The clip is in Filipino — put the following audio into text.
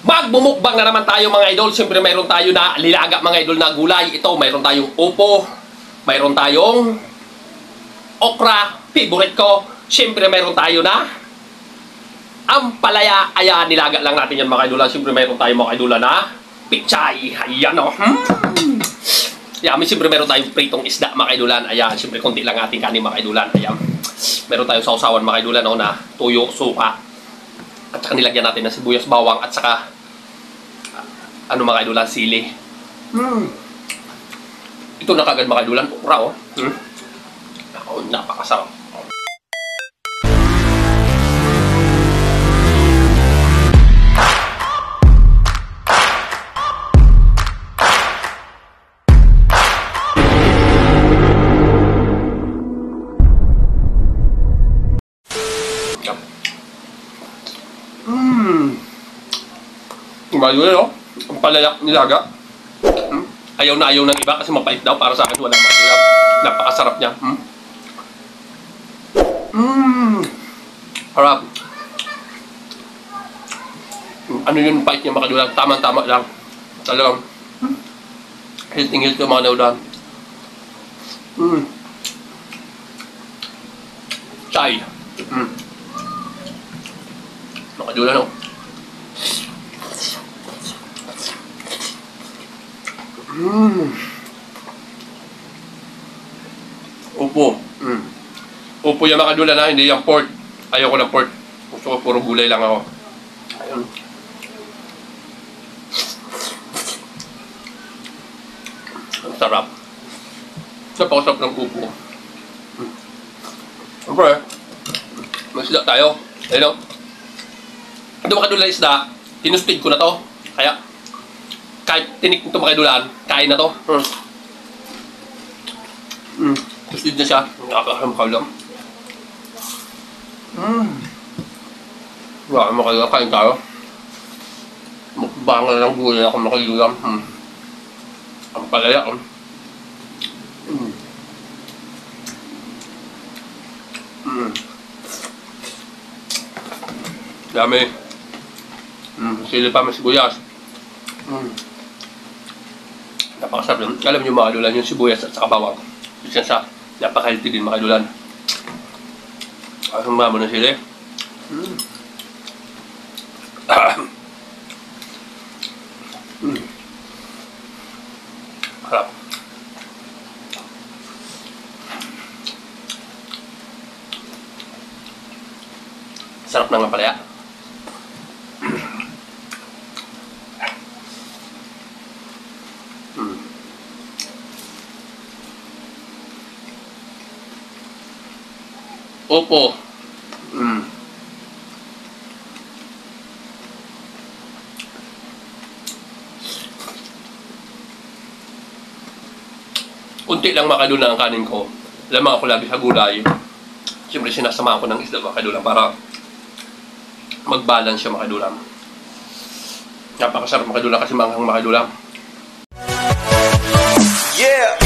Magbumukbang na naman tayo mga idol. Siyempre mayroon tayo na lilaga mga idol na gulay. Ito mayroon tayong upo, mayroon tayong okra, favorite ko. Siyempre mayroon tayo na ampalaya. Ayan, nilaga lang natin yan mga idol. Siyempre mayroon tayo mga idol na pichay. Ayan o. Ayan, siyempre meron tayong pritong isda mga idolan. Ayan, siyempre konti lang ating kanin mga idolan. Ayan, meron tayong sausawan mga idolan na tuyo, suka. At saka nilagyan natin ng sibuyas, bawang at saka mga idolan, sili. Ito na kagad mga idolan, okra oh. Napakasarap. Malulo, ang palayak nilaga. Ayaw na ayaw ng iba kasi mapait daw. Para sa akin walang mapait. Napakasarap niya. Harap. Ano yun pait niya makadulang? Tama-tama lang. Talagang hilting-hilt yung mga naulan. Chay. Makadulang oh. Upo. Upo yung makadula na, hindi yung pork. Ayoko ng pork. Gusto ko puro gulay lang ako. Ayun. Ang sarap. Napakasarap ng upo. Siyempre, may isda tayo. Ayun o. Ito makadula isda, tinustig ko na to. Kaya, kahit tinik nito makidulaan, kain na to. Tustig na siya. Nakakahamakaw lang. Wala kang makidulang, kain tayo. Mukbang na lang gulay ako makidulang. Ang palaya. Dami. Sili pa, may sibuyas. Napakasarap yun. Alam niyo mga idolan, yung sibuyas at saka bawang. Isa sa napaka-healthy din mga idolan. Ang mamo ng sili. Harap. Sarap ng palaya. Opo. Kunti lang makadula ang kanin ko. Lamang ako lagi sa gulay. Siyempre sinasama ko ng isda makadula para mag-balance siya makadula. Napakasarap makadula kasi manghang makadula. Yeah!